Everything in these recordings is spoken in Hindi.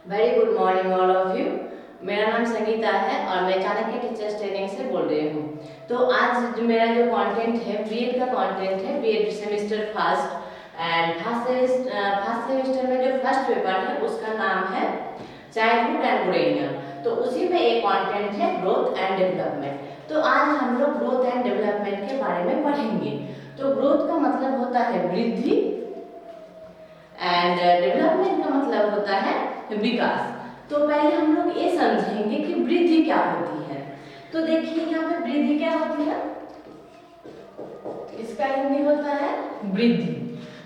Very good morning all of you. मेरा नाम संगीता है और मैं चाणक्य टीचर्स ट्रेनिंग से बोल रही हूँ। तो आज मेरा जो कंटेंट है बीएड का कंटेंट है, BEd semester first and first semester में जो फर्स्ट पेपर है उसका नाम है चाइल्डहुड एंड ब्रेनियर। तो उसी में एक कंटेंट है ग्रोथ एंड डेवलपमेंट। तो आज हम लोग ग्रोथ एंड डेवलपमेंट के बारे में पढ़ेंगे। तो ग्रोथ का मतलब होता है वृद्धि एंड डेवलपमेंट का मतलब होता है विकास। तो पहले हम लोग ये समझेंगे कि वृद्धि क्या होती है। तो देखिए यहाँ पे वृद्धि क्या होती है, इसका हिंदी होता है वृद्धि।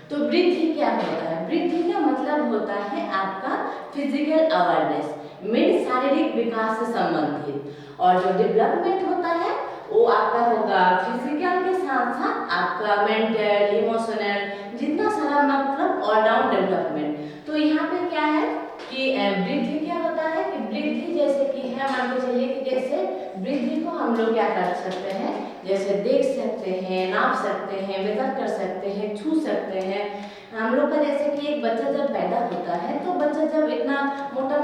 तो वृद्धि क्या होता है? वृद्धि का मतलब होता है आपका फिजिकल अवेयरनेस, मीन्स शारीरिक विकास से संबंधित। और जो डेवलपमेंट होता है वो आपका होगा फिजिकल के साथ साथ आपका मेंटल, इमोशनल, जितना सारा मतलब ऑलराउंड डेवलपमेंट। तो यहाँ पे क्या है कि वृद्धि क्या होता है कि वृद्धि जैसे कि है, मान के चलिए कि जैसे वृद्धि को हम लोग क्या कर सकते हैं, जैसे देख सकते हैं, नाप सकते हैं, मेजर कर सकते हैं, छू सकते हैं। हम लोग का जैसे कि एक बच्चा जब पैदा होता है तो बच्चा जब इतना मोटा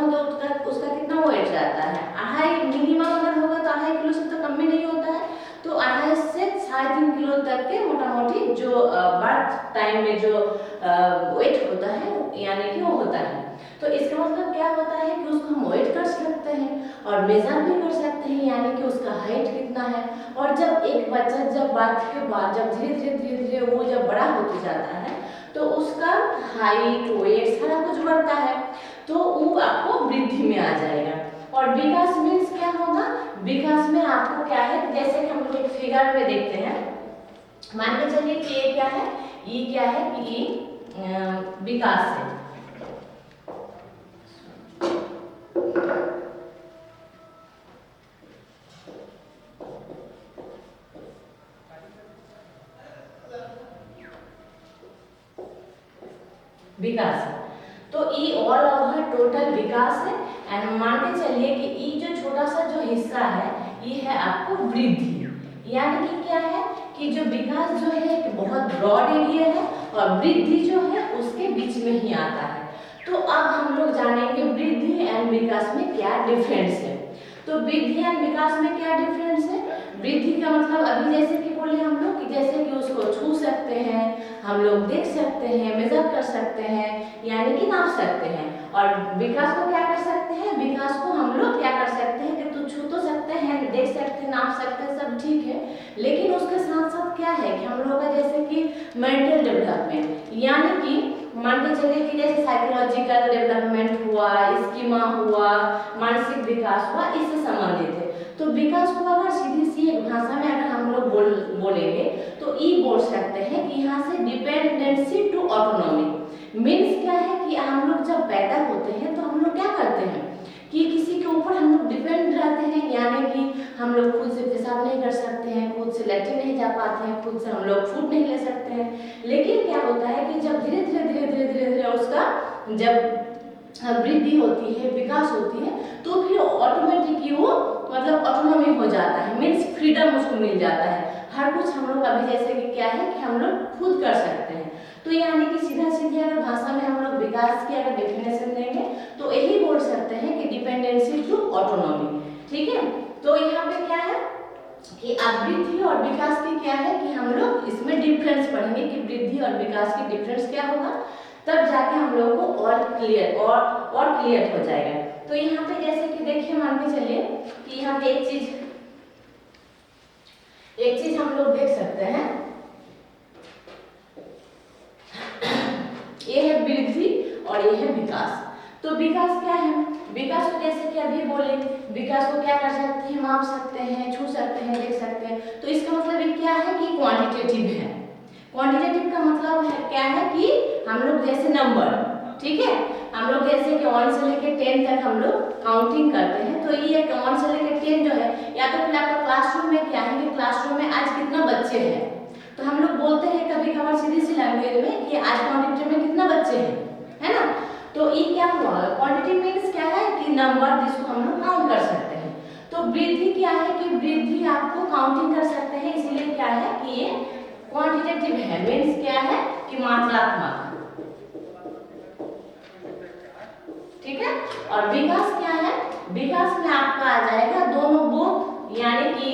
उसका कितना वेट रहता है, 2.5 मिनिमम अगर होगा तो 2.5 किलो से तो कम में नहीं होता है। तो 2.5 से 3.5 किलो तक के मोटा मोटी जो बर्थ टाइम में जो वेट होता है यानी कि वो होता है। तो इसका मतलब क्या होता है कि उसको हम वेट कर सकते हैं और मेजर भी कर सकते हैं, यानी कि उसका हाइट कितना है। और जब एक बच्चा जब बर्थ के बाद जब धीरे धीरे वो जब बड़ा होते जाता है तो उसका हाइट, वेट सारा कुछ बढ़ता है, तो वो आपको वृद्धि में आ जाएगा। और विकास मीन्स क्या होगा? विकास में आपको क्या है, जैसे कि हम लोग एक फिगर में देखते हैं, मान के चलिए कि ये क्या है, ये क्या है कि ये विकास है। विकास है तो ई ऑल ओवर टोटल विकास है। एंड मान के चलिए कि ई जो छोटा सा जो हिस्सा है ये है आपको वृद्धि। यानी कि क्या है कि जो विकास जो है कि बहुत ब्रॉड एरिया है और वृद्धि जो है उसके बीच में ही आता है। तो अब हम लोग जानेंगे वृद्धि एंड विकास में क्या डिफरेंस है। तो वृद्धि एंड विकास में क्या डिफरेंस है? वृद्धि का मतलब अभी जैसे कि बोले हम लोग कि जैसे कि उसको छू सकते हैं, हम लोग देख सकते हैं, मेजर कर सकते हैं, यानी कि नाप सकते हैं। और विकास को क्या कर सकते हैं? विकास को हम लोग क्या कर सकते हैं कि तो छू तो सकते हैं, देख सकते हैं, नाप सकते हैं, सब ठीक है, लेकिन उसके साथ साथ क्या है कि हम लोग का जैसे कि मेंटल डेवलपमेंट, यानी कि मान के चलिए कि जैसे साइकोलॉजिकल डेवलपमेंट हुआ, स्कीमा हुआ, मानसिक विकास हुआ, इससे संबंधित है। तो विकास को अगर सीधी सी एक भाषा में अगर हम लोग बोलेंगे तो ई बोल सकते हैं कि यहाँ से डिपेंडेंसी टू ऑटोनॉमी। मीन्स क्या है कि हम लोग जब पैदा होते हैं तो हम लोग क्या करते हैं कि किसी के ऊपर हम लोग डिपेंड रहते हैं, यानी कि हम लोग खुद से पेशाब नहीं कर सकते हैं, खुद से लैट्रिन नहीं जा पाते हैं, खुद से हम लोग फूड नहीं ले सकते हैं। लेकिन क्या होता है कि जब धीरे धीरे उसका जब वृद्धि होती है, विकास होती है, तो फिर ऑटोमेटिकली वो मतलब ऑटोनॉमी हो जाता है, मीन्स फ्रीडम उसको मिल जाता है। हर कुछ हम लोग अभी जैसे कि क्या है कि हम लोग खुद कर सकते हैं। तो यानी कि सीधा सीधे अगर भाषा में हम लोग विकास की अगर डेफिनेशन देंगे तो यही बोल सकते हैं कि डिपेंडेंसी टू ऑटोनॉमी। ठीक है, तो यहाँ पे क्या है कि अब वृद्धि और विकास की क्या है कि हम लोग इसमें डिफरेंस पढ़ेंगे कि वृद्धि और विकास की डिफरेंस क्या होगा, तब जाके हम लोग को और क्लियर हो जाएगा। तो यहाँ पे जैसे कि देखिए मान के चलिए कि यहाँ पे एक चीज हम लोग देख सकते हैं, ये है वृद्धि और ये है विकास। तो विकास क्या है? विकास को जैसे कि अभी बोले, विकास को क्या कर सकते हैं, माप सकते हैं, छू सकते हैं, देख सकते हैं। तो इसका मतलब क्या है कि क्वांटिटेटिव है। क्वांटिटेटिव का मतलब है क्या है कि हम लोग जैसे नंबर, ठीक है, हम लोग जैसे कि 1 से लेकर 10 तक हम लोग काउंटिंग करते हैं। तो ये 1 से लेकर 10 जो है, या तो फिर आपका क्लासरूम में क्या है कि क्लासरूम में आज कितना बच्चे हैं, तो हम लोग बोलते हैं कभी कभार सीधी सी लैंग्वेज में कि आज क्वांटिटी में कितना बच्चे हैं, है ना। तो ये क्या हुआ, क्वांटिटी मीन्स क्या है कि नंबर जिसको हम लोग काउंट कर सकते हैं। तो वृद्धि क्या है कि वृद्धि आपको काउंटिंग कर सकते हैं, इसीलिए क्या है कि ये क्वांटिटेटिव है, मीन्स क्या है कि मात्रात्मक। ठीक है। और विकास क्या है, विकास में आपका आ जाएगा दोनों बोथ, यानी कि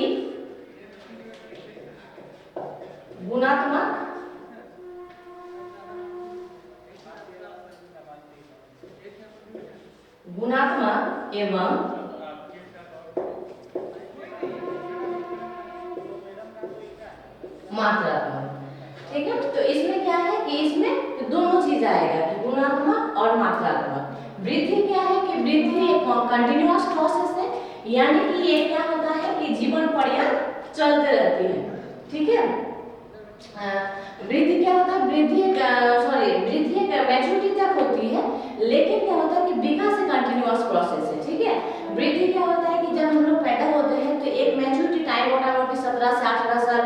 गुणात्मक एवं मात्रात्मक। ठीक है, तो इसमें क्या है कि इसमें दोनों चीज आएगा कि गुणात्मक और मात्रात्मक। वृद्धि क्या है कि वृद्धि एक कंटिन्यूअस प्रोसेस है, यानी कि ये क्या होता है कि जीवन पर्यंत चलते रहती है। ठीक है, वृद्धि क्या होता है, वृद्धि एक मैच्योरिटी तक होती है, लेकिन क्या होता है कि विकास एक कंटिन्यूअस प्रोसेस है। ठीक है, वृद्धि क्या होता है कि जब हम लोग पैदा होते हैं तो एक मैच्योरिटी टाइम मोटामोटी 17 से 18 साल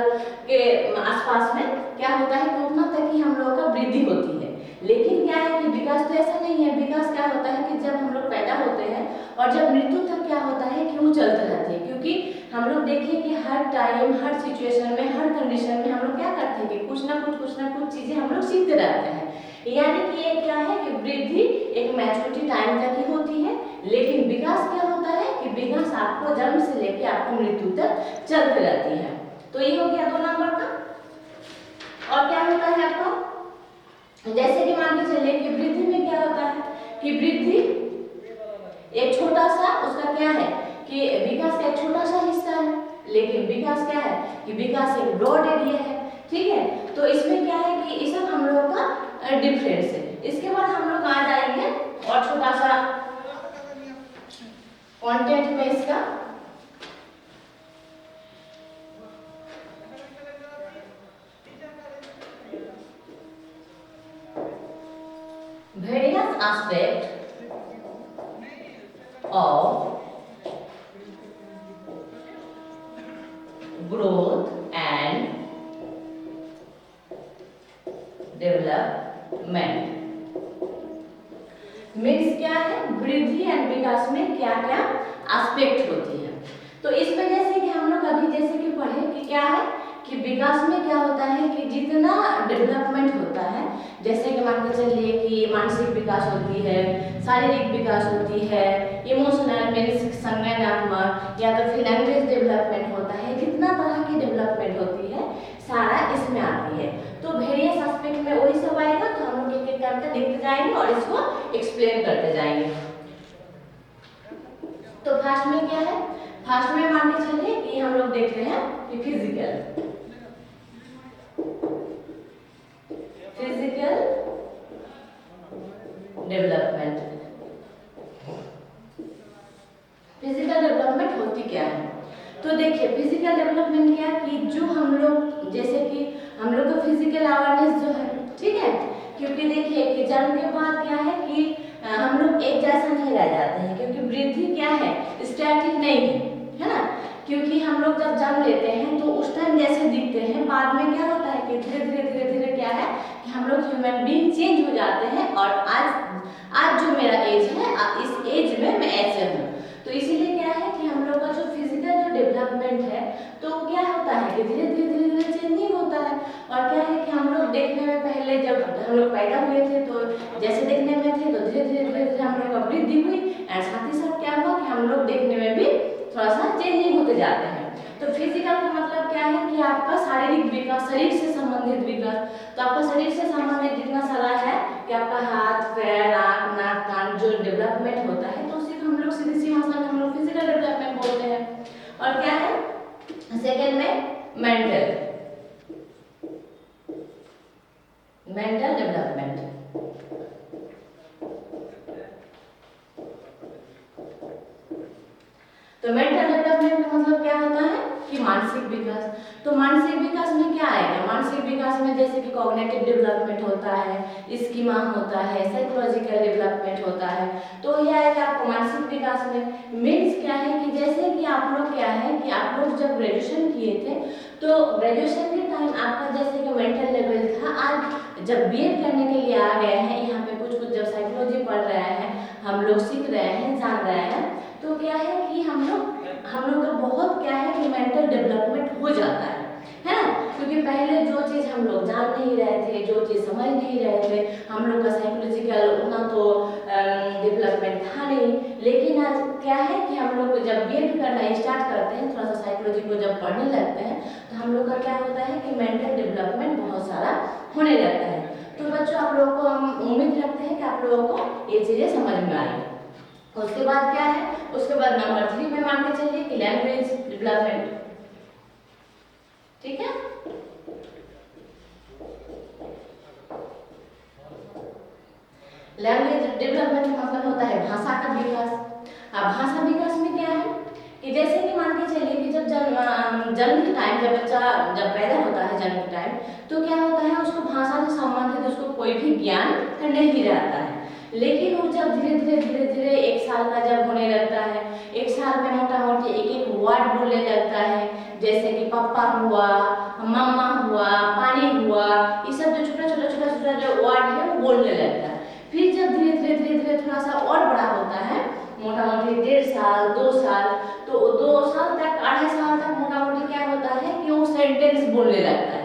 के आसपास में क्या होता है कि उतना तक ही हम लोगों का वृद्धि होती है। लेकिन क्या है कि विकास तो ऐसा नहीं है, विकास क्या होता है कि जब हम लोग पैदा होते हैं और जब मृत्यु तक क्या होता है कि वो चलते रहते हैं, क्योंकि हम लोग देखिए कि हर टाइम, हर सिचुएशन में, हर कंडीशन में हम लोग क्या करते हैं कि कुछ ना कुछ चीजें हम लोग सीखते रहते हैं। यानी कि ये क्या है कि वृद्धि एक मैच्योरिटी टाइम तक ही होती है, लेकिन विकास क्या होता है कि विकास आपको जन्म से लेके आपको मृत्यु तक चलते रहती है। तो ये हो गया 2 नंबर का। और क्या होता है आपका, जैसे कि मान के चलिए कि वृद्धि में क्या होता है कि वृद्धि एक छोटा सा उसका क्या है कि विकास का एक छोटा सा हिस्सा है, लेकिन विकास क्या है कि विकास एक ब्रॉड एरिया है। ठीक है, तो इसमें क्या है कि ये सब हम लोगों का डिफरेंस है। इसके बाद हम लोग आ जाएंगे और छोटा सा कंटेंट में इसका various aspect of growth and development। Means क्या है, वृद्धि एंड विकास में क्या क्या एस्पेक्ट होती है। तो इस वजह से कि हम लोग अभी जैसे कि पढ़े कि क्या है कि विकास में क्या होता है कि जितना डेवलपमेंट होता है, जैसे कि मान के चलिए कि मानसिक विकास होती है, शारीरिक विकास होती है, इमोशनल मीन्स संज्ञानात्मक, या तो फिर लैंग्वेज डेवलपमेंट होता है, जितना तरह की डेवलपमेंट होती है सारा इसमें आती है। तो वेरियस एस्पेक्ट में वही सब आएगा, तो हम लोग एक एक करके लिखते जाएंगे और इसको एक्सप्लेन करते जाएंगे। तो फर्स्ट में क्या है, फर्स्ट में मान के चलिए कि हम लोग देख रहे हैं कि फिजिकल डेवलपमेंट। फिजिकल डेवलपमेंट होती क्या है, तो देखिए फिजिकल डेवलपमेंट क्या कि जो हम लोग जैसे कि हम लोग का फिजिकल अवेयरनेस जो है, ठीक है, क्योंकि देखिए कि जन्म के बाद क्या है कि हम लोग एक जैसा नहीं रह जाते हैं, क्योंकि वृद्धि क्या है स्टैटिक नहीं है ना, क्योंकि हम लोग जब जन्म लेते हैं तो उस टाइम जैसे दिखते हैं, बाद में क्या होता है कि धीरे धीरे क्या है कि हम लोग ह्यूमन बीइंग चेंज हो जाते हैं। और आज जो मेरा एज है, इस एज में मैं ऐसे हूँ, तो इसीलिए क्या है कि हम लोग का जो फिजिकल जो डेवलपमेंट है तो क्या होता है कि धीरे धीरे चेंजिंग होता है। और क्या है कि हम लोग देखने में पहले जब हम लोग पैदा हुए थे तो जैसे देखने में थे, तो धीरे धीरे हम लोग का वृद्धि हुई, और साथ ही साथ क्या हुआ कि हम लोग देखने में भी थोड़ा सा चेंजिंग होते जाते हैं। तो फिजिकल का मतलब क्या है कि आपका शारीरिक विकास, शरीर से संबंधित विकास। तो आपका शरीर से संबंधित जितना सारा है कि आपका हाथ, पैर, आँख, नाक, कान जो डेवलपमेंट होता है, तो उसी को हम लोग सीधी सी भाषा में हम लोग फिजिकल डेवलपमेंट बोलते हैं। और क्या है सेकेंड में मेंटल डेवलपमेंट। तो मेंटल डेवलपमेंट का मतलब क्या होता है कि मानसिक विकास। तो मानसिक विकास में क्या आएगा, मानसिक विकास में जैसे कि कॉग्निटिव डेवलपमेंट होता है, स्कीमा होता है, साइकोलॉजिकल डेवलपमेंट होता है। तो यह आएगा आपको मानसिक विकास में। मीन्स क्या है कि जैसे कि आप लोग क्या है कि आप लोग जब ग्रेजुएशन किए थे तो ग्रेजुएशन के टाइम आपका जैसे कि मेंटल लेवल था, आज जब बीएड करने के लिए आ गए हैं यहाँ पे कुछ जब साइकोलॉजी पढ़ रहे हैं, हम लोग सीख रहे हैं, जान रहे हैं, तो क्या है कि हम लोग का बहुत क्या है कि मेंटल डेवलपमेंट हो जाता है ना, क्योंकि पहले जो चीज़ हम लोग जान नहीं रहे थे, जो चीज़ समझ नहीं रहे थे, हम लोग का साइकोलॉजिकल उतना तो डेवलपमेंट क्या है कि हम लोग जब बीएड करना स्टार्ट करते हैं, थोड़ा सा साइकोलॉजी को जब पढ़ने लगते हैं, तो हम लोग का क्या होता है कि मेंटल डेवलपमेंट बहुत सारा होने लगता है। तो बच्चों आप लोगों को हम उम्मीद रखते हैं कि आप लोगों को ये चीज़ें समझ में आई। उसके बाद क्या है, उसके बाद नंबर 3 में मान के चलिए कि लैंग्वेज डेवलपमेंट। ठीक है, लैंग्वेज डेवलपमेंट का मतलब होता है भाषा का विकास। अब भाषा विकास में क्या है कि जैसे कि मान के चलिए कि जब जन्म के टाइम जब बच्चा जब पैदा होता है जन्म के टाइम, तो क्या होता है उसको भाषा से संबंधित उसको कोई भी ज्ञान नहीं रहता है। लेकिन वो जब धीरे धीरे 1 साल का जब होने लगता है, 1 साल में मोटा मोटी एक वर्ड बोलने लगता है, जैसे कि पापा हुआ, मम्मा हुआ, पानी हुआ, ये सब जो छोटा जो वर्ड है वो बोलने लगता है। फिर जब धीरे थोड़ा सा और बड़ा होता है, मोटा मोटी 1.5 साल 2 साल, तो 2 साल तक 2.5 साल तक मोटा मोटी क्या होता है कि वो सेंटेंस बोलने लगता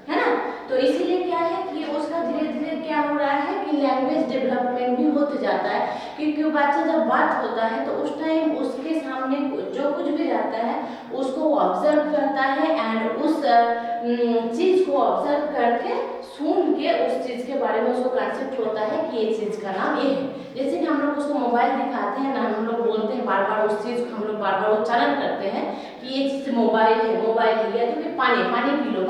है ना। तो इसीलिए क्या है कि उसका धीरे क्या हो रहा है कि लैंग्वेज डेवलपमेंट भी होते जाता है, क्योंकि बच्चा जब बात होता है तो उस टाइम उसके सामने जो कुछ भी रहता है उसको ऑब्जर्व करता है एंड उस चीज को ऑब्जर्व करके सुन के उस चीज के बारे में उसको कंसेप्ट होता है कि ये चीज का नाम ये है। जैसे कि हम लोग उसको मोबाइल दिखाते हैं ना, हम लोग बोलते हैं बार बार उस चीज को हम लोग बार बार उच्चारण करते हैं कि ये चीज मोबाइल है या तो फिर पानी पी लो।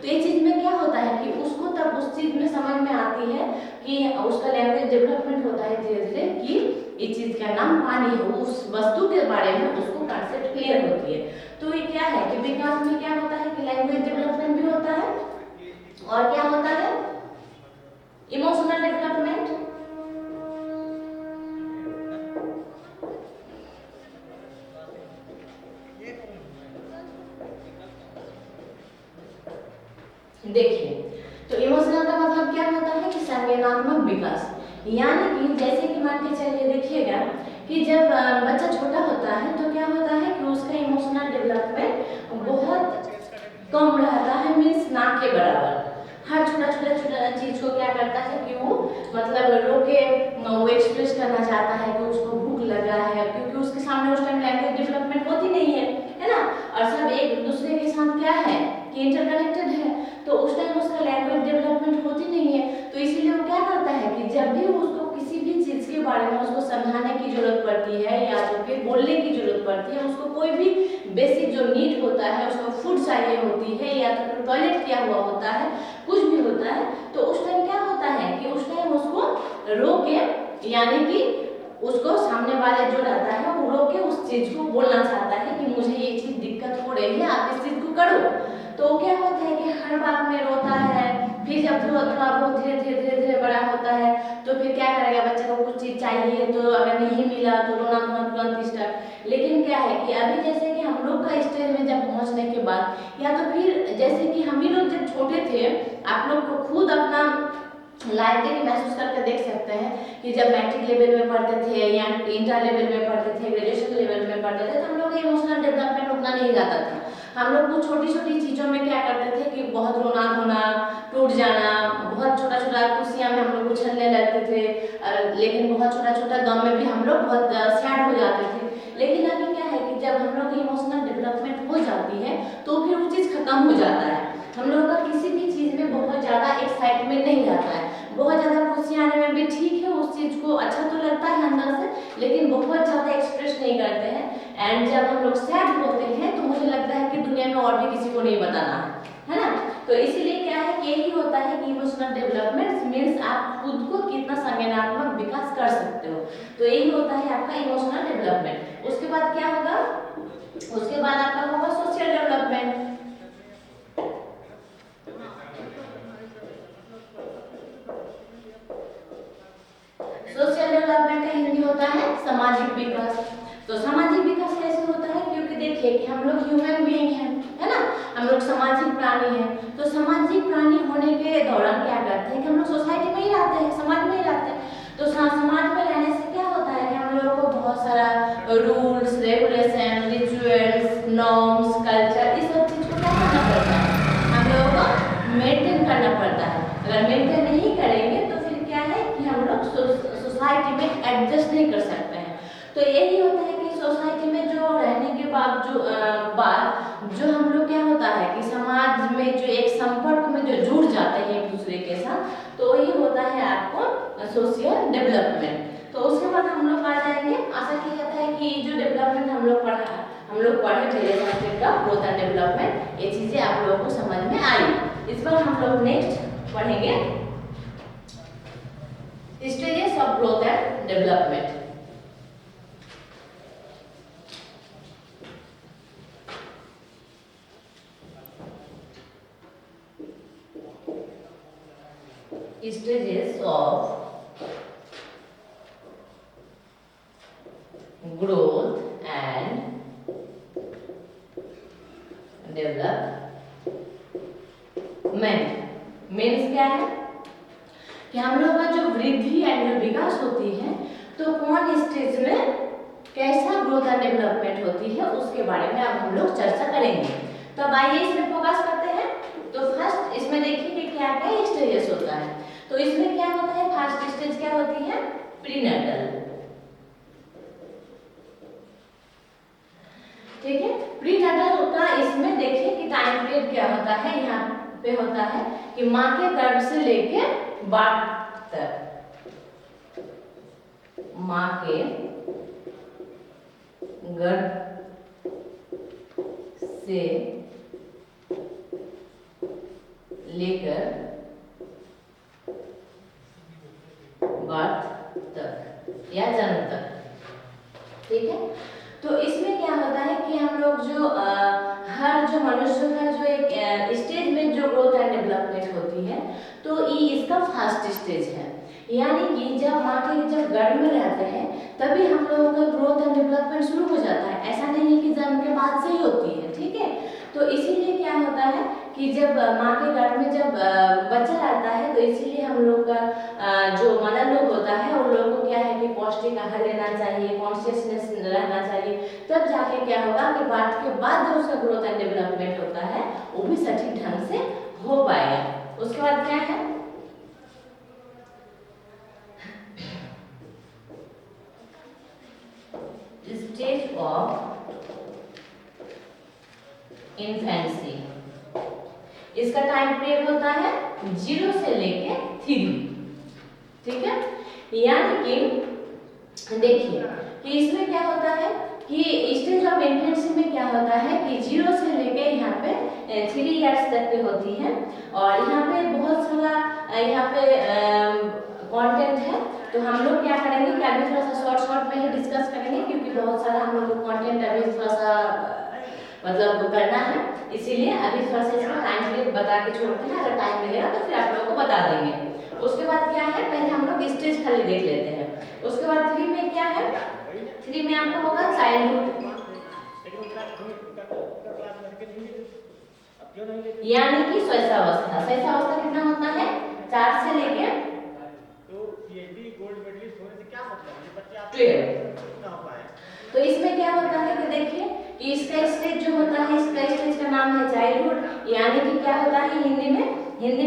तो ये चीज में क्या होता है कि उसको तब उस चीज में समझ में आती है कि उसका लैंग्वेज डेवलपमेंट होता है धीरे कि इस चीज का नाम पानी है, उस वस्तु के बारे में उसको कंसेप्ट क्लियर होती है। तो ये क्या है कि विकास में क्या होता है कि लैंग्वेज डेवलपमेंट भी होता है और क्या होता है इमोशनल डेवलपमेंट। देखिए, तो इमोशनल का मतलब क्या होता है कि संज्ञानात्मक विकास, यानी कि जैसे कि मान के चलिए देखिएगा कि जब बच्चा छोटा होता है तो क्या होता है कि उसका इमोशनल डेवलपमेंट बहुत कम रहता है, मीन्स ना के बराबर। हर छोटा चीज को क्या करता है कि वो मतलब रो के वो एक्सप्रेस करना चाहता है कि उसको भूख लगा है, क्योंकि उसके सामने उस टाइम लैंग्वेज डेवलपमेंट होती नहीं है ना, और सब एक दूसरे के साथ क्या है कि इंटरकनेक्टेड है, तो उस टाइम उसका लैंग्वेज डेवलपमेंट होती नहीं है। तो इसीलिए वो क्या करता है कि जब भी उसको किसी भी चीज के बारे में उसको समझाने की जरूरत पड़ती है या तो फिर बोलने की जरूरत पड़ती है, उसको कोई भी बेसिक जो नीड होता है, उसको फूड चाहिए होती है या तो फिर टॉयलेट किया हुआ होता है, कुछ भी होता है, तो उस टाइम क्या होता है कि उस टाइम उसको रो के, यानी कि उसको सामने वाले जो रहता है वो रो के उस चीज को बोलना चाहता है कि मुझे ये चीज दिक्कत हो रही है, आप इस चीज को करो। तो क्या होता है कि हर बात में रोता है, फिर जब थोड़ा बहुत धीरे बड़ा होता है तो फिर क्या करेगा, बच्चे को कुछ चीज चाहिए तो अगर नहीं मिला तो रोना तुरंत स्टार्ट। लेकिन क्या है कि अभी जैसे कि हम लोग का स्टेज में जब पहुंचने के बाद या तो फिर जैसे कि हम ही लोग जब छोटे थे, आप लोग को खुद अपना लाइब्रेरी महसूस करके देख सकते हैं कि जब मैट्रिक लेवल में पढ़ते थे या इंटर लेवल में पढ़ते थे, ग्रेजुएशन लेवल में पढ़ते थे, तो हम लोग का इमोशनल डेवलपमेंट उतना नहीं जाता था। हम लोग कुछ छोटी चीज़ों में क्या करते थे कि बहुत रोना धोना, टूट जाना, बहुत छोटा खुशियाँ में हम लोग उछलने लगते थे, लेकिन बहुत छोटा गम में भी हम लोग बहुत सैड हो जाते थे। लेकिन अभी क्या है कि जब हम लोग की इमोशनल डेवलपमेंट हो जाती है तो फिर वो चीज़ खत्म हो जाता है। हम लोग का किसी भी चीज़ में बहुत ज़्यादा एक्साइटमेंट नहीं रहता है, बहुत ज़्यादा खुशी आने में भी ठीक है, उस चीज़ को अच्छा तो लगता है अंदर से, लेकिन बहुत ज़्यादा एक्सप्रेस नहीं करते हैं। एंड जब हम लोग सैड होते हैं तो मुझे लगता है कि दुनिया में और भी किसी को नहीं बताना है ना। तो इसीलिए क्या है कि यही होता है कि इमोशनल डेवलपमेंट मीन्स आप खुद को कितना संज्ञानात्मक विकास कर सकते हो, तो यही होता है आपका इमोशनल डेवलपमेंट। उसके बाद क्या होगा, उसके बाद आपका होगा सोशल डेवलपमेंट। सोशल डेवलपमेंट का हिंदी होता है सामाजिक विकास। तो सामाजिक विकास कैसे होता है, क्योंकि देखिए कि हम लोग ह्यूमन बीइंग हैं, है ना, हम लोग सामाजिक प्राणी हैं। तो सामाजिक प्राणी होने के दौरान क्या करते हैं कि हम लोग सोसाइटी में ही रहते हैं, समाज में ही रहते हैं। तो समाज में रहने से क्या होता है कि हम लोगों को बहुत सारा rules regulation, rituals, norms, culture, इस सब चीज को क्या करना पड़ता है, हम लोगों को मेंटेन करना पड़ता है। अगर मेंटेन नहीं करेंगे तो फिर क्या है कि हम लोग सोसाइटी में एडजस्ट नहीं कर सकते हैं। तो तो यही होता है कि सोसाइटी में जो रहने के बाद जो हम लोग क्या होता है कि समाज में जो एक संपर्क में जो जुड़ जाते हैं एक दूसरे के साथ, तो वही होता है आपको सोशल डेवलपमेंट। तो उसके बाद हम लोग आ जाएंगे, आशा किया जाता है कि जो डेवलपमेंट हम लोग पढ़े various aspect of growth and development, ये चीजें आप लोगों को समझ में आई। इस बार हम लोग नेक्स्ट पढ़ेंगे stages of growth and development. Stages of growth and development means क्या है कि हम लोग का जो वृद्धि एंड जो विकास होती है, तो कौन स्टेज में कैसा ग्रोथ एंड डेवलपमेंट होती है उसके बारे में अब हम लोग चर्चा करेंगे। तो अब आइए इसमें फोकस करते हैं। तो फर्स्ट इसमें देखिए कि क्या क्या स्टेजेस होता है। तो इसमें क्या होता है, फर्स्ट स्टेज क्या होती है, प्रीनेटल। ठीक है, प्रीनेटल होता है। इसमें देखिए कि टाइम पीरियड क्या होता है, यहाँ पे होता है कि माँ के गर्भ से लेके बार्थ तक, माँ के गर्भ से लेकर बर्थ तक या जन्म तक। ठीक है, तो इसमें क्या होता है कि हम लोग जो हर जो मनुष्य का जो एक स्टेज में जो ग्रोथ एंड डेवलपमेंट होती है, तो ये इसका फर्स्ट स्टेज है। यानी कि जब माँ के जब गर्भ में रहते हैं तभी हम लोगों का ग्रोथ एंड डेवलपमेंट शुरू हो जाता है। ऐसा नहीं है कि जन्म के बाद से ही होती है। ठीक है, तो इसीलिए क्या होता है कि जब माँ के गर्भ में जब बच्चा रहता है, तो इसीलिए हम लोग का जो मदर लोग होता है उन लोगों को क्या है कि पौष्टिक आहार लेना चाहिए, कॉन्शियसनेस रहना चाहिए, तब जाके क्या होगा कि बात के बाद जो उसका ग्रोथ एंड डेवलपमेंट होता है वो भी सटीक ढंग से हो पाएगा। उसके बाद क्या है, स्टेज ऑफ इन्फेंसी। इसका टाइम पीरियड होता है 0 से लेके 3। ठीक है, यानी कि देखिए कि इसमें क्या होता है कि स्टेज ऑफ इन्फेंसी में क्या होता है कि 0 से लेके यहाँ पे 3 इयर्स तक की होती है। और यहाँ पे बहुत सारा यहाँ पे कंटेंट है, तो हम लोग क्या करेंगे कि अभी थोड़ा सा शॉर्ट में ही डिस्कस करेंगे, क्योंकि बहुत सारा हम लोग को कंटेंट अभी थोड़ा सा मतलब करना है, इसीलिए अभी थोड़ा सा इसमें टाइम पीरियड बता के छोड़ते हैं। अगर टाइम मिलेगा तो फिर आप लोगों को बता देंगे। उसके बाद क्या है, पहले हम लोग स्टेज खाली देख लेते हैं। उसके बाद 3 में क्या है, 3 में आपका होगा चाइल्डहुड, यानी कि शैशवावस्था। शैशवावस्था कितना होता है, 4 से लेके 12। तो इसमें क्या होता है कि देखिए कि इसका स्टेज जो होता है, इसका स्टेज का नाम है चाइल्डहुड, यानी कि क्या होता है हिंदी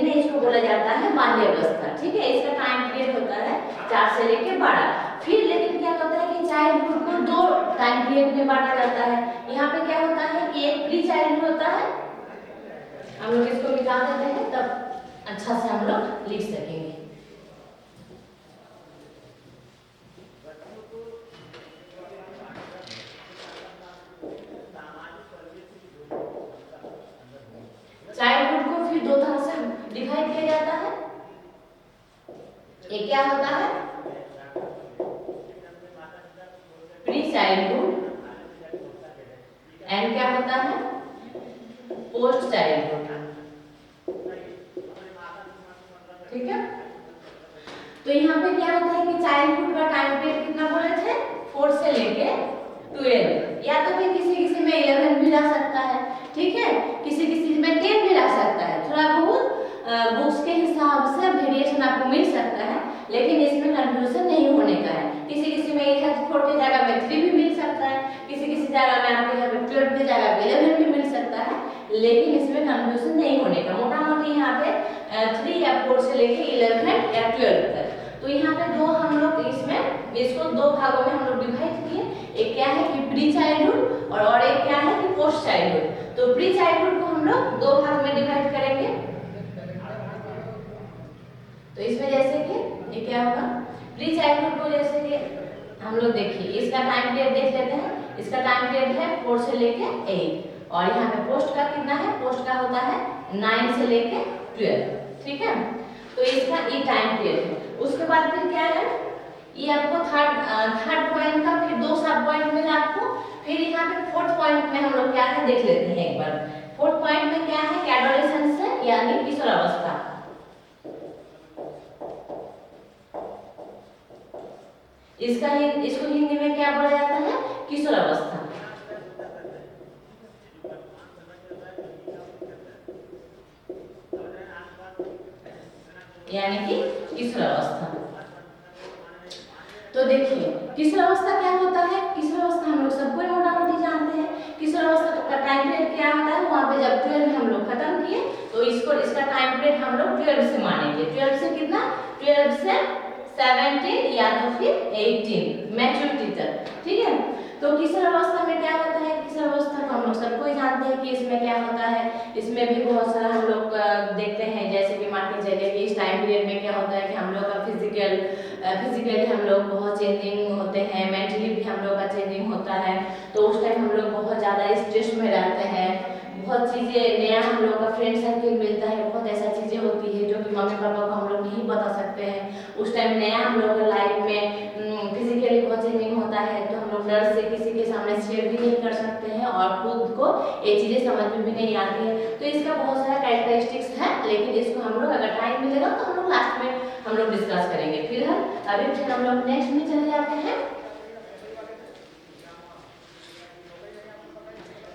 में इसको बोला जाता है बाल्यावस्था। ठीक है, इसका टाइम पीरियड होता है 4 से लेके 12। फिर लेकिन क्या होता है कि चाइल्डहुड को 2 टाइम पीरियड में बांटा जाता है। यहाँ पे क्या होता है कि एक प्री चाइल्डहुड होता है, हम लोग इसको मिटा देते हैं तब अच्छा से हम लोग लिख सकेंगे। चाइल्डहुड को फिर 2 तरह से डिवाइड किया जाता है। एक क्या होता है, प्री चाइल्डहुड, एंड क्या होता है, पोस्ट चाइल्डहुड। ठीक है, तो यहाँ पे क्या होता है कि चाइल्डहुड का टाइम पीरियड कितना बोले थे, 4 से लेके 12, या तो फिर किसी में 11 भी रह सकता है। ठीक है, किसी में 10 भी रह सकता है। थोड़ा बहुत बुक्स के हिसाब से वेरिएशन आपको मिल सकता है, लेकिन इसमें कंफ्यूजन नहीं होने का है। किसी में 4 की जगह में 3 भी मिल सकता है, किसी जगह में आपके यहाँ पे 12 की जगह 11 भी मिल सकता है, लेकिन इसमें कंफ्यूजन नहीं होने का। मोटा मोटी यहाँ पे 3 या 4 से लेके 11 या 12 तक। तो यहाँ पे 2 हम लोग इसको 2 भागों में हम लोग डिवाइड किए। Post childhood. तो प्री चाइल्डहुड को हम लोग दो भाग में डिवाइड करेंगे। तो इसमें जैसे कि ये क्या होगा, प्री चाइल्डहुड को जैसे कि हम लोग देखिए इसका टाइम पीरियड देख लेते हैं। इसका टाइम पीरियड है 4 से लेके 8 और यहाँ पे पोस्ट का कितना है, पोस्ट का होता है 9 से लेके 12, ठीक है। तो इसका ये टाइम पीरियड है। उसके बाद फिर क्या है, ये आपको थर्ड पॉइंट का फिर दो सब पॉइंट मिला आपको। फिर यहाँ पे फोर्थ पॉइंट में हम लोग क्या है देख लेते हैं एक बार। फोर्थ पॉइंट में क्या है, एडोलेसेंस है यानी किशोरावस्था। इसको हिंदी में क्या बोला जाता है, किशोरावस्था। यानी कि किशोरावस्था। तो देखिए किशोरावस्था क्या होता है, किशोरावस्था हम लोग सबको मोटा मोटी जानते हैं। किशोरावस्था का टाइम पीरियड क्या होता है, वहाँ पे जब 12 में हम लोग खत्म किए तो इसका टाइम पीरियड हम लोग 12 से मानेंगे। 12 से कितना, 12 से 17 या तो फिर 18 मैच्योरिटी तक, ठीक है। तो किशोरावस्था में क्या होता है, किशोरावस्था को हम लोग सबको ही जानते हैं कि इसमें क्या होता है। इसमें भी बहुत सारा हम लोग देखते हैं, जैसे कि मान के चलिए कि इस टाइम पीरियड में क्या होता है कि हम लोग का फिजिकली हम लोग बहुत चेंजिंग होते हैं, मेंटली भी हम लोग का चेंजिंग होता है। तो उस टाइम हम लोग बहुत ज़्यादा स्ट्रेस में रहते हैं, बहुत चीज़ें नया हम लोग का फ्रेंड सर्किल मिलता है, बहुत ऐसा चीज़ें होती है जो कि मम्मी पापा को हम लोग नहीं बता सकते हैं। उस टाइम नया हम लोग का लाइफ में फिजिकली बहुत चेंजिंग होता है, तो हम लोग डर से किसी के सामने शेयर भी नहीं कर सकते हैं और खुद को ये चीज़ें समझ में भी नहीं आती है। तो इसका बहुत सारा कैरेक्टरिस्टिक्स है, लेकिन इसको हम लोग अगर टाइम मिलेगा तो हम लोग लास्ट में हम लोग डिस्कस करेंगे। फिलहाल अभी फिर हम लोग नेक्स्ट में चले जाते हैं।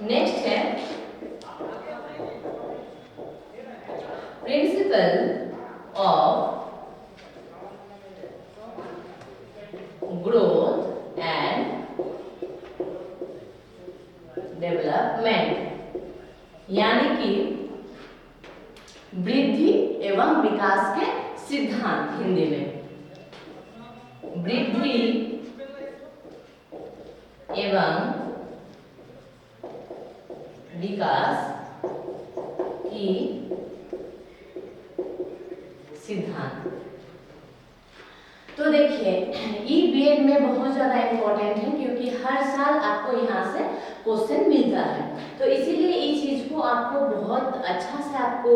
नेक्स्ट है principle of growth and development, यानी कि वृद्धि एवं विकास के सिद्धांत। हिंदी में वृद्धि एवं विकास की सिद्धांत। तो देखिए ई बीएड में बहुत ज़्यादा इम्पोर्टेंट है, क्योंकि हर साल आपको यहाँ से क्वेश्चन मिलता है। तो इसीलिए इस चीज़ को आपको बहुत अच्छा से आपको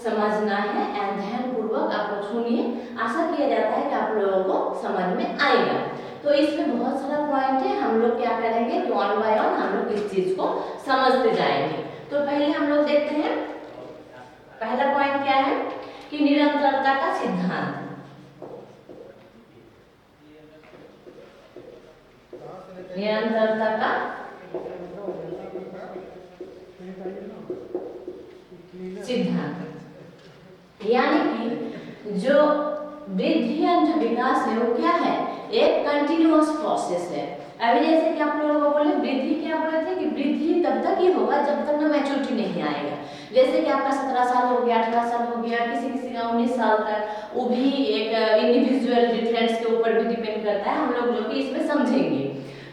समझना है एंड ध्यानपूर्वक आप लोग सुनिए। आशा किया जाता है कि आप लोगों को समझ में आएगा। तो इसमें बहुत सारा पॉइंट है, हम लोग क्या करेंगे कि वन बाय वन हम लोग इस चीज़ को समझते जाएंगे। तो पहले हम लोग देखते हैं, पहला पॉइंट क्या है कि निरंतरता का सिद्धांत। निरंतरता का सिद्धांत, यानी कि जो वृद्धि या जो विकास है वो क्या है, एक कंटिन्यूअस प्रोसेस है। अभी जैसे कि आप लोगों को बोले वृद्धि, क्या बोले थे कि वृद्धि तब तक ही होगा जब तक ना मैच्योरिटी नहीं आएगा। जैसे कि आपका 17 साल हो गया, 18 साल हो गया, किसी का 19 साल तक, वो भी एक इंडिविजुअल डिफरेंस के ऊपर भी डिपेंड करता है, हम लोग जो कि इसमें समझेंगे।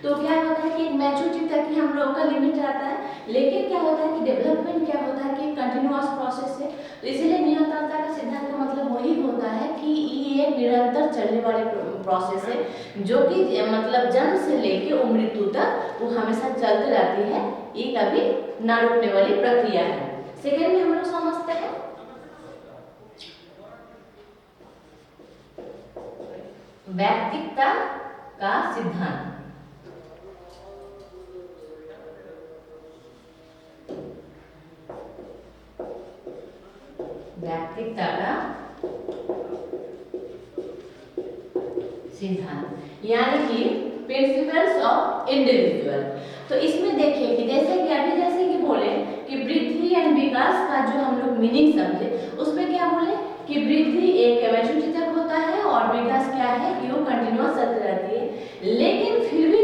तो क्या होता है कि मैच्योरिटी तक ही हम लोग का लिमिट रहता है, लेकिन क्या होता है कि डेवलपमेंट क्या होता है कि कंटिन्यूअस प्रोसेस है। तो इसीलिए निरंतरता का सिद्धांत का मतलब वही होता है कि ये निरंतर चलने वाली प्रोसेस है, जो कि मतलब जन्म से लेके वो मृत्यु तक वो हमेशा चलती रहती है, ये कभी ना रुकने वाली प्रक्रिया है। सेकेंड में हम लोग समझते हैं व्यक्तित्व का सिद्धांत। व्यक्तित्व का सिद्धांत यानी कि प्रिंसिपल्स ऑफ इंडिविजुअल। तो इसमें देखिए कि जैसे कि बोले कि वृद्धि एंड विकास का जो हम लोग मीनिंग समझे, उसमें क्या बोले कि वृद्धि एक मैच्योरिटी तक होता है और विकास क्या है कि वो कंटिन्यूअस चलती रहती है। लेकिन फिर भी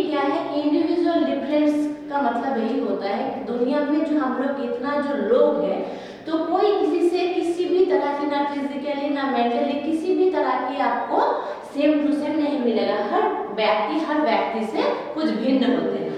क्या है कि इंडिविजुअल डिफरेंस का मतलब यही होता है कि दुनिया में जो हम लोग इतना जो लोग हैं, तो कोई किसी से किसी भी तरह की ना फिजिकली ना मेंटली किसी भी तरह की आपको सेम टू सेम नहीं मिलेगा। हर व्यक्ति से कुछ भिन्न होते हैं।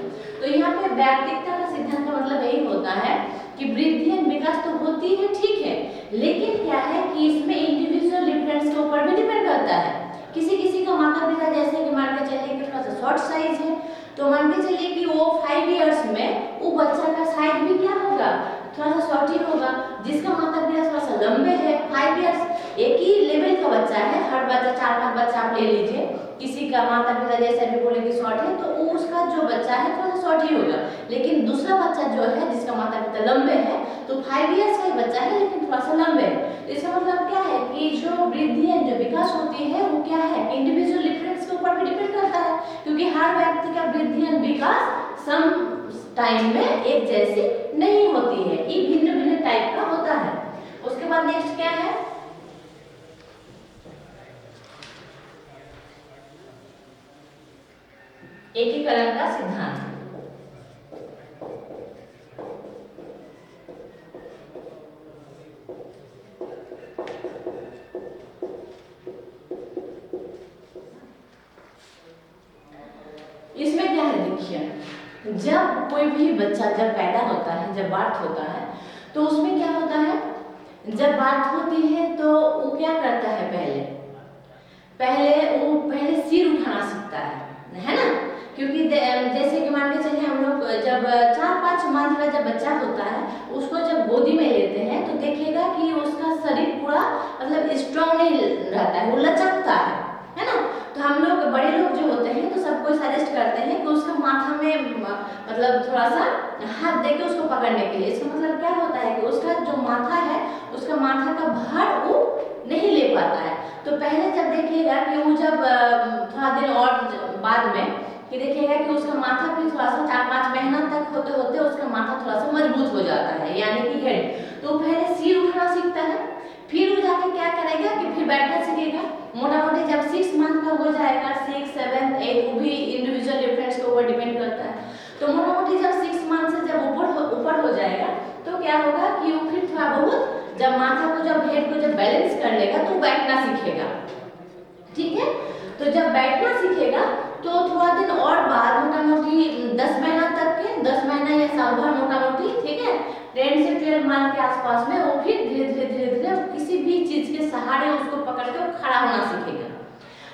तो यहाँ पे व्यक्तित्व का सिद्धांत का मतलब यही होता है कि वृद्धि एंड विकास तो होती है, ठीक है, लेकिन क्या है कि इसमें इंडिविजुअल डिफरेंस के ऊपर भी डिपेंड करता है। किसी किसी का माता पिता जैसे कि मान के चलिए कि थोड़ा सा शॉर्ट साइज है, तो मान के चलिए कि वो 5 इयर्स में वो बच्चा का साइज भी क्या होगा, थोड़ा सा शॉर्ट ही होगा। जिसका माता पिता थोड़ा सा लंबे है, 5 इयर्स एक ही लेवल का बच्चा है, हर बच्चा 4-5 बच्चा आप ले लीजिए, किसी का माता पिता जैसे भी बोले कि शॉर्ट है तो वो उसका जो बच्चा है थोड़ा सा शॉर्ट ही होगा। लेकिन दूसरा बच्चा जो है जिसका माता पिता लंबे है तो 5 इयर्स का ही बच्चा है लेकिन थोड़ा सा लंबे है। तो इसका मतलब क्या है कि जो वृद्धि है, जो विकास होती है वो क्या है, इंडिविजुअल डिफरेंस के ऊपर भी डिपेंड करता है, क्योंकि हर व्यक्ति का वृद्धि एंड विकास सम टाइम में एक जैसी नहीं होती है, ये भिन्न भिन्न टाइप का होता है। उसके बाद नेक्स्ट क्या है, एकीकरण का सिद्धांत। इसमें क्या है देखिए, जब कोई भी बच्चा जब पैदा होता है, जब बर्थ होता है, तो उसमें क्या होता है, जब बात होती है तो वो क्या करता है, पहले सिर उठाना सीखता है ना, क्योंकि जैसे कि मान के चलिए हम लोग जब 4-5 मंथ का जब बच्चा होता है उसको जब गोदी में लेते हैं तो देखिएगा कि उसका शरीर पूरा मतलब स्ट्रांग नहीं रहता है, वो लचकता है ना। तो हम लोग बड़े लोग जो होते हैं तो सबको सजेस्ट करते हैं कि उसका माथा में मतलब थोड़ा सा हाथ देके उसको पकड़ने के लिए। इसका मतलब क्या होता है कि उसका जो माथा है, उसका माथा का भार वो नहीं ले पाता है। तो पहले जब देखिएगा कि वो जब थोड़ा दिन और बाद में कि देखिएगा कि उसका माथा भी थोड़ा सा 4-5 महीना तक होते होते उसका माथा थोड़ा सा मजबूत हो जाता है, यानी कि हेड। तो पहले सिर उठाना सीखता है, फिर वो जाके क्या करेगा कि फिर बैठना सीखेगा। मोटा मोटी जब 6 मंथ का हो जाएगा, 6, 7, 8, वो भी इंडिविजुअल डिफरेंस के ऊपर डिपेंड करता है। तो मोटा मोटी जब 6 मंथ से जब ऊपर हो जाएगा तो क्या होगा कि वो फिर थोड़ा बहुत जब माथा को जब हेड को जब बैलेंस कर लेगा तो बैठना सीखेगा, ठीक है। तो जब बैठना सीखेगा तो थोड़ा दिन और बाद मोटा मोटी 10 महीना तक के 10 महीना या साल भर मोटा मोटी, ठीक है, 10 से 12 मंथ के आसपास में वो फिर धीरे धीरे किसी भी चीज के सहारे उसको पकड़ के खड़ा होना सीखेगा।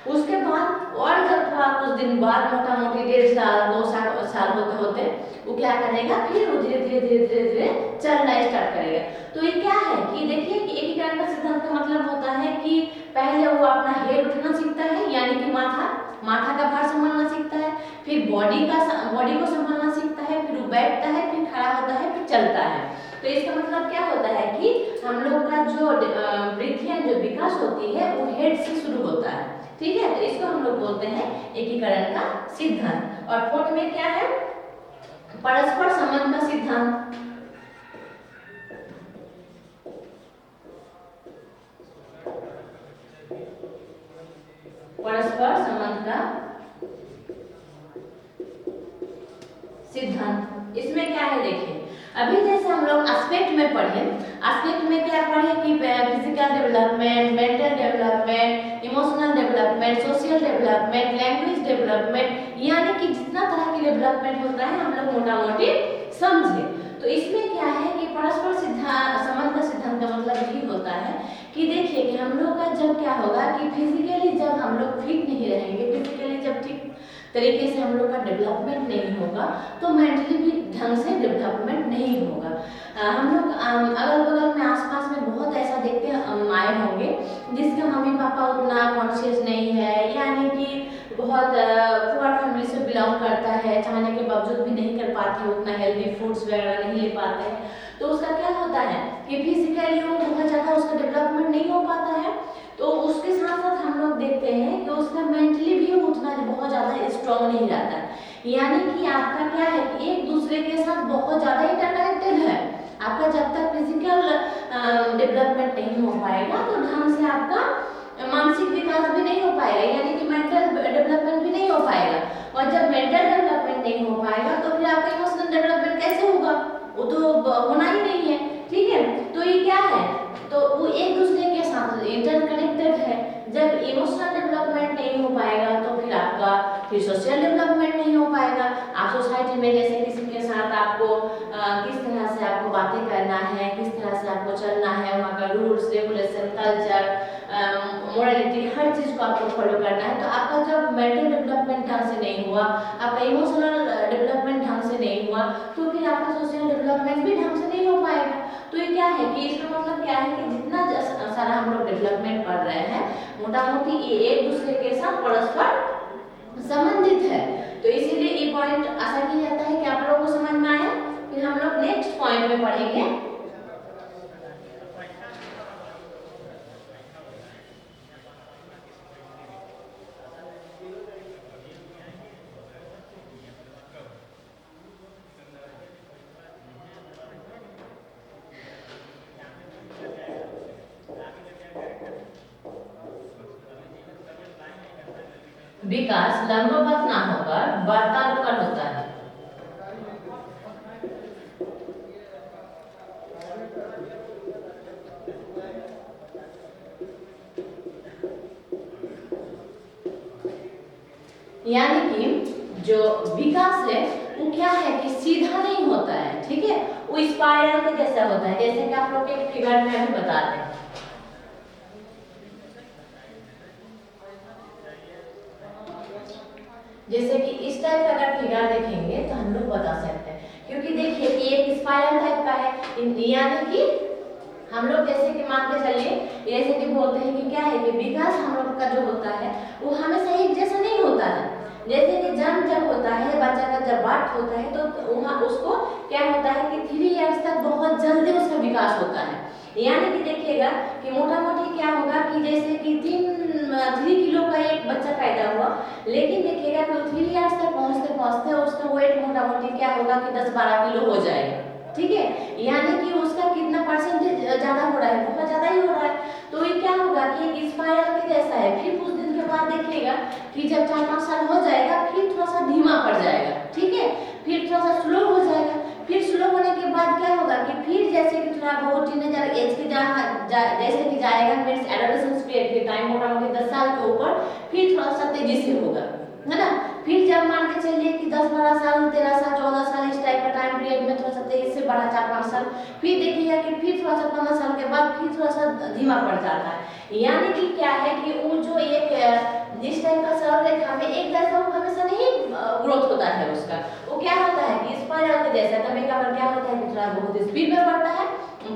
उसके बाद और जब थोड़ा कुछ दिन बाद मोटा मोटी 1.5 साल 2 साल होते होते वो क्या करेगा, फिर वो धीरे धीरे चलना स्टार्ट करेगा। तो ये क्या है कि देखिए कि एकीकरण का सिद्धांत का मतलब होता है कि पहले वो अपना हेड उठना सीखता है, यानी कि माथा का भार संभालना सीखता है, फिर बॉडी को संभालना सीखता है, फिर वो बैठता है, फिर खड़ा होता है, फिर चलता है। तो इसका मतलब क्या होता है कि हम लोग का जो वृद्धि जो विकास होती है वो हेड से शुरू होता है, ठीक है। तो इसको हम लोग बोलते हैं एकीकरण का सिद्धांत। और फोर्थ में क्या है, परस्पर संबंध का सिद्धांत। परस्पर संबंध का सिद्धांत, इसमें क्या है देखिए, अभी जैसे हम लोग एस्पेक्ट में पढ़े, एस्पेक्ट में क्या पढ़े कि physical development, mental development, emotional development, social development, language development, यानी कि जितना तरह की डेवलपमेंट होता है हम लोग मोटा मोटी समझे। तो इसमें क्या है कि परस्पर संबंध का सिद्धांत का मतलब यही होता है कि देखिए कि हम लोग का जब क्या होगा कि फिजिकली जब हम लोग फिट नहीं रहेंगे, फिजिकली जब ठीक तरीके से हम लोग का डेवलपमेंट नहीं होगा तो मेंटली भी ढंग से डेवलपमेंट नहीं होगा। हम लोग अगल बगल में आसपास में बहुत ऐसा देखते आए होंगे जिसके मम्मी पापा उतना कॉन्शियस नहीं है, यानी कि बहुत पुअर फैमिली से बिलोंग करता है, चाहने के बावजूद भी नहीं कर पाते, उतना हेल्दी फूड्स वगैरह नहीं ले पाते हैं। तो उसका क्या होता है कि फिजिकली वो बहुत ज़्यादा उसका डेवलपमेंट नहीं हो पाता है। तो उसके साथ साथ हम लोग देखते हैं कि उसका मेंटली भी उतना बहुत ज़्यादा स्ट्रॉन्ग नहीं रहता है, यानी कि आपका क्या है कि एक दूसरे के साथ बहुत ज़्यादा इंटरकनेक्टेड है। आपका जब तक फिजिकल डेवलपमेंट नहीं हो पाएगा तो ढंग से आपका मानसिक विकास भी नहीं हो पाएगा, यानी कि मेंटल डेवलपमेंट भी नहीं हो पाएगा। और जब मेंटल डेवलपमेंट नहीं हो पाएगा तो फिर आपका इमोशनल डेवलपमेंट कैसे होगा, वो तो होना ही नहीं है, ठीक है। तो ये क्या है, तो वो एक दूसरे के साथ इंटरकनेक्टेड है। जब इमोशनल डेवलपमेंट नहीं हो पाएगा तो फिर आपका फिर सोशल डेवलपमेंट नहीं हो पाएगा, आप सोसाइटी में जैसे किसी के साथ आपको किस तरह से आपको बातें करना है, किस तरह से आपको चलना है, वहाँ का रूल्स रेगुलेशन कल्चर मोरालिटी हर चीज़ को आपको फॉलो करना है। तो आपका जब मेंटल डेवलपमेंट ढंग से नहीं हुआ, आपका इमोशनल डेवलपमेंट ढंग से नहीं हुआ, तो फिर आपका सोशल डेवलपमेंट भी ढंग से नहीं हो पाएगा। तो ये क्या है कि इसका मतलब क्या है कि जितना सारा हम लोग डेवलपमेंट पढ़ रहे हैं, मोटा मोटी ये एक दूसरे के साथ परस्पर संबंधित है। तो इसीलिए ये पॉइंट आशा की जाता है कि आप लोगों को समझ में आया। फिर हम लोग नेक्स्ट पॉइंट में पढ़ेंगे विकास लंबवत ना होकर वर्तानुकरण होता है। यानी कि जो विकास है वो क्या है कि सीधा नहीं होता है, ठीक है, वो स्पाइरल के जैसा होता है। जैसे कि आप लोग के फिगर में अभी बता दें, जैसे कि इस टाइप का अगर फिगर देखेंगे तो हम लोग बता सकते हैं, क्योंकि देखिए कि एक स्पाइरल टाइप का है। यानी कि हम लोग जैसे कि मान के चलिए, जैसे कि बोलते हैं कि क्या है कि विकास हम लोग का जो होता है वो हमेशा एक जैसा नहीं होता है। जैसे कि जन्म जब होता है, बच्चा का जब बर्थ होता है तो वहाँ उसको क्या होता है कि 3 इयर्स तक बहुत जल्दी उसका विकास होता है। यानी कि देखिएगा कि मोटा मोटी क्या होगा कि जैसे कि 3 किलो का एक बच्चा पैदा हुआ, लेकिन देखिएगा कि 3 इयर्स तक पहुँचते पहुँचते उसका वेट मोटा मोटी क्या होगा कि 10-12 किलो हो जाएगा, ठीक है। यानी कि उसका कितना परसेंटेज ज़्यादा हो रहा है, बहुत ज़्यादा ही हो रहा है। तो ये क्या होगा कि एक स्पाइरल के जैसा है। फिर कुछ दिन के बाद देखिएगा कि जब 4-5 साल हो जाएगा फिर थोड़ा सा धीमा पड़ जाएगा, ठीक है, फिर थोड़ा सा स्लो हो जाएगा। फिर स्लो होने के बाद क्या होगा कि फिर जैसे कि थोड़ा बहुत टीनेजर एज के जैसे कि जाएगा, मीन्स एडोलेसेंस पीरियड के टाइम मोटा मोटी 10 साल के ऊपर फिर थोड़ा सा तेजी से होगा, है ना। फिर जब मान के चलिए कि 10-12 साल 13 साल 14 साल इस टाइप का टाइम पीरियड में थोड़ा सा तेजी से बढ़ा 4-5 साल, फिर देखिएगा कि फिर थोड़ा सा 15 साल के बाद फिर थोड़ा सा धीमा पड़ जाता है। यानी कि क्या है कि वो जो एक जिस टाइप का सरल रेखा में एक जैसा वो हमेशा नहीं ग्रोथ होता है उसका, वो क्या होता है कि स्पाइरल के जैसा कभी कभार क्या होता है कि थोड़ा बहुत स्पीड में बढ़ता है,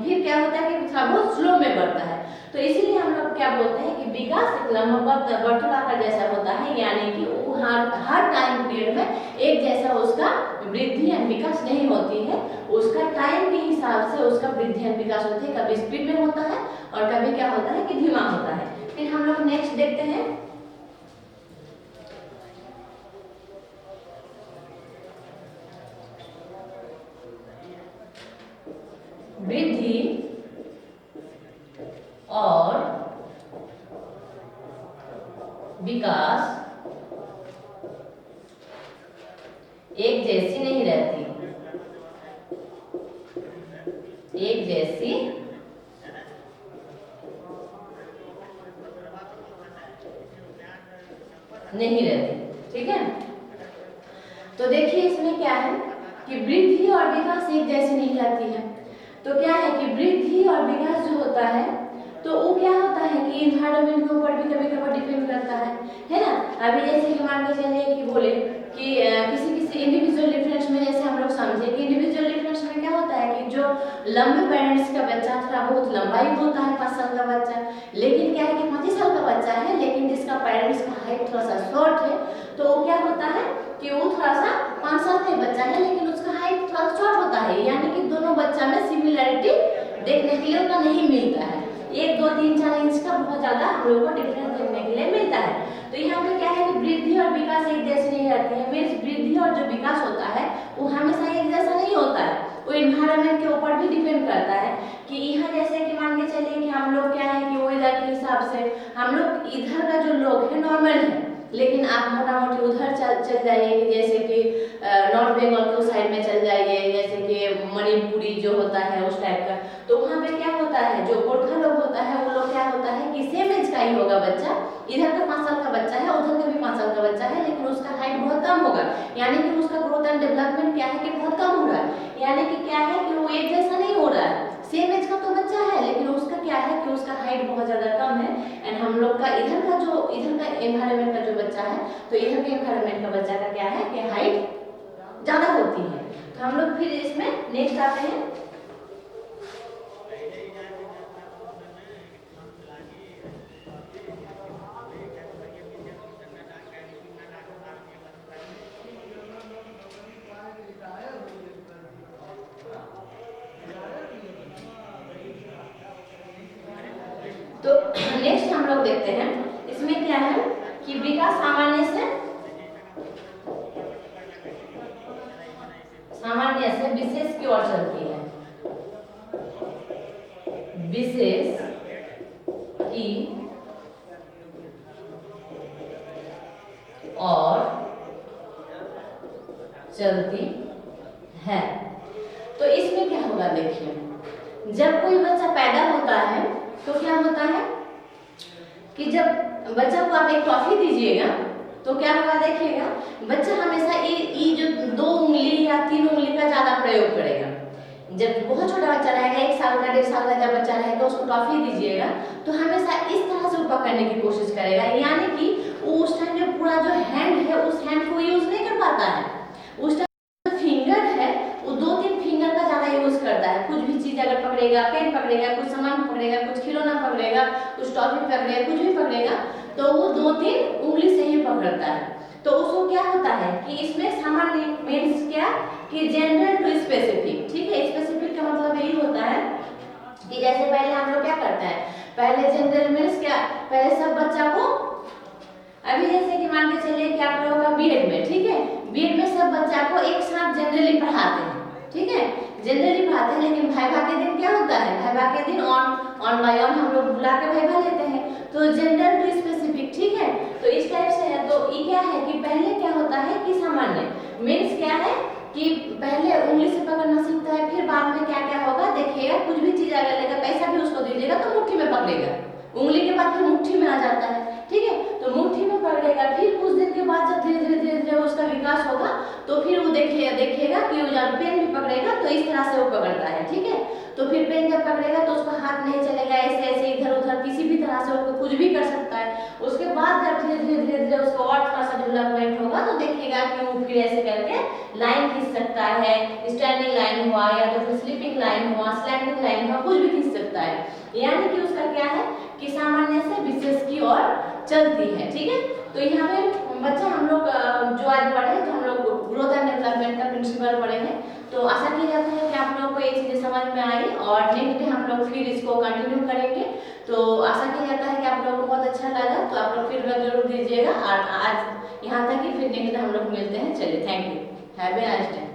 फिर क्या होता है कि थोड़ा बहुत स्लो में बढ़ता है। तो इसीलिए हम लोग क्या बोलते हैं कि विकास एक लंबवत वर्तुलाकार जैसा होता है। यानी कि वो हर टाइम पीरियड में एक जैसा उसका वृद्धि एंड विकास नहीं होती है, उसका टाइम के हिसाब से उसका वृद्धि एंड विकास होती है। कभी स्पीड में होता है और कभी क्या होता है कि धीमा होता है। फिर हम लोग नेक्स्ट देखते हैं वृद्धि और विकास एक जैसी नहीं रहती, एक जैसी नहीं रहती, ठीक है। तो देखिए इसमें क्या है कि वृद्धि और विकास एक जैसी नहीं रहती है। तो क्या है कि वृद्धि और विकास जो होता है तो वो क्या होता है कि इन्वायरमेंट के ऊपर भी कभी कभी डिपेंड करता है ना। अभी जैसे कि मान के चलिए कि बोले कि किसी किसी इंडिविजुअल डिफरेंस में जैसे हम लोग समझे कि इंडिविजुअल डिफरेंस में क्या होता है कि जो लंबे पेरेंट्स का बच्चा थोड़ा बहुत लंबा ही होता है 5 साल का बच्चा, लेकिन क्या है कि 25 साल का बच्चा है लेकिन जिसका पेरेंट्स का हाइट थोड़ा सा शॉर्ट है, तो वो क्या होता है कि वो थोड़ा सा 5 साल का बच्चा है लेकिन उसका हाइट थोड़ा शॉर्ट होता है। यानी कि दोनों बच्चा में सिमिलरिटी देखने के लिए उतना नहीं मिलता है, 1, 2, 3, 4 इंच का बहुत ज्यादा हम लोगों को डिफरेंस देखने के लिए मिलता है। तो यहाँ पे क्या है कि वृद्धि और विकास एक जैसे नहीं रहती है। मीन्स वृद्धि और जो विकास होता है वो हमेशा एक जैसा नहीं होता है, वो इन्वायरमेंट के ऊपर भी डिपेंड करता है। कि यहाँ जैसे कि मान के चलिए कि हम लोग क्या है कि वो इधर के हिसाब से हम लोग इधर का जो लोग है नॉर्मल है, लेकिन आप मोटा मोटी उधर चल जाइए कि जैसे कि नॉर्थ बंगाल के उस साइड में चल जाइए, जैसे कि मणिपुरी जो होता है उस टाइप का, तो वहाँ पे क्या होता है जो गोरखा लोग होता है वो लोग क्या होता है कि सेम एज का ही होगा बच्चा, इधर का 5 साल का बच्चा है उधर का भी 5 साल का बच्चा है, लेकिन उसका हाइट बहुत कम होगा, यानी कि उसका ग्रोथ एंड डेवलपमेंट क्या है कि बहुत कम हो रहा है, यानी कि क्या है कि वो एक जैसा नहीं हो रहा है, सेम एज का तो बच्चा है लेकिन उसका क्या है कि उसका हाइट बहुत ज़्यादा कम है। एंड हम लोग का इधर का एनवायरनमेंट का जो बच्चा है, तो इधर के एनवायरनमेंट का बच्चा का क्या है कि हाइट ज़्यादा होती है। तो हम लोग फिर इसमें नेक्स्ट आते हैं। तो नेक्स्ट हम लोग देखते हैं, इसमें क्या है कि विकास सामान्य से विशेष की ओर चलती है, विशेष की और चलती है। तो इसमें क्या होगा देखिए, जब कोई बच्चा पैदा होता है तो क्या होता है कि जब बच्चा को आप एक टॉफी दीजिएगा तो क्या होगा देखिएगा, बच्चा हमेशा ये जो 2 उंगली या 3 उंगली का ज़्यादा प्रयोग करेगा। जब बहुत छोटा बच्चा रहेगा, 1 साल का 1.5 साल का जब बच्चा रहेगा, उसको टॉफी दीजिएगा तो हमेशा इस तरह से वो पकड़ने की कोशिश करेगा, यानी कि उस टाइम जो पूरा जो हैंड है उस हैंड को यूज नहीं कर पाता है। उस टाइम फिंगर है वो 2-3 फिंगर का ज़्यादा यूज करता है। कुछ भी चीज़ अगर पकड़ेगा, पेन पकड़ेगा, कुछ सामान पकड़ेगा, कुछ खिलौना पकड़ेगा, कुछ टॉफी पकड़ेगा, कुछ भी पकड़ेगा तो वो 2-3 उंगली से ही पकड़ता है। तो उसको क्या होता है कि इसमें सामान्य मीन्स क्या कि जनरल टू स्पेसिफिक, ठीक है। स्पेसिफिक का मतलब यही होता है कि जैसे पहले हम लोग क्या करते हैं, पहले जनरल मीन्स क्या, पहले सब बच्चा को, अभी जैसे कि मान के चलिए कि आप लोगों का बीएड में, ठीक है, बीएड में सब बच्चा को एक साथ जनरली पढ़ाते हैं, ठीक है, जनरली पढ़ाते हैं। लेकिन भाइभा के दिन क्या होता है, भाइभा के दिन ऑन बाय ऑन हम लोग बुला के भाइभा लेते हैं, तो जनरल टू स्पेसिफिक, ठीक है। तो इस टाइप से है। तो ये क्या है कि पहले क्या होता है कि सामान्य मीन्स क्या है कि पहले उंगली से पकड़ना सीखता है, फिर बाद में क्या क्या होगा देखिएगा, कुछ भी चीज अगर लेगा, पैसा भी उसको दीजिएगा तो मुट्ठी में पकड़ेगा, उंगली के बाद फिर मुट्ठी में आ जाता है, ठीक है। तो मुट्ठी में पकड़ेगा, फिर कुछ दिन के बाद जब धीरे धीरे धीरे धीरे उसका विकास होगा तो फिर वो देखिएगा कि वो जब पेन भी पकड़ेगा तो इस तरह से वो पकड़ता है, ठीक है। तो फिर पेन जब पकड़ेगा तो उसका हाथ नहीं चलेगा, ऐसे ऐसे इधर उधर किसी भी तरह से उसको कुछ भी कर सकता है। उसके बाद जब धीरे धीरे धीरे धीरे उसको और थोड़ा सा डेवलपमेंट होगा तो देखिएगा कि वो फिर ऐसे करके लाइन खींच सकता है, स्टैंडिंग लाइन हुआ या तो फिर स्लीपिंग लाइन हुआ, स्लैंडिंग लाइन हुआ, कुछ भी खींच सकता है। यानी कि उसका क्या है कि सामान्य से विशेष की ओर चलती है, ठीक है। तो यहाँ पे बच्चा हम लोग जो आज पढ़े, जो हम लोग ग्रोथ एंड डेवलपमेंट का प्रिंसिपल पढ़े हैं, तो आशा की जाता है कि आप लोगों को ये चीज़ें समझ में आई और नेक्स्ट डे हम लोग फिर इसको कंटिन्यू करेंगे। तो आशा की जाता है कि आप लोगों को बहुत अच्छा लगा, तो आप लोग फीडबैक जरूर दीजिएगा। और आज यहाँ तक ही, फिर नेक्स्ट डे हम लोग मिलते हैं। चलिए, thank you, have a nice day.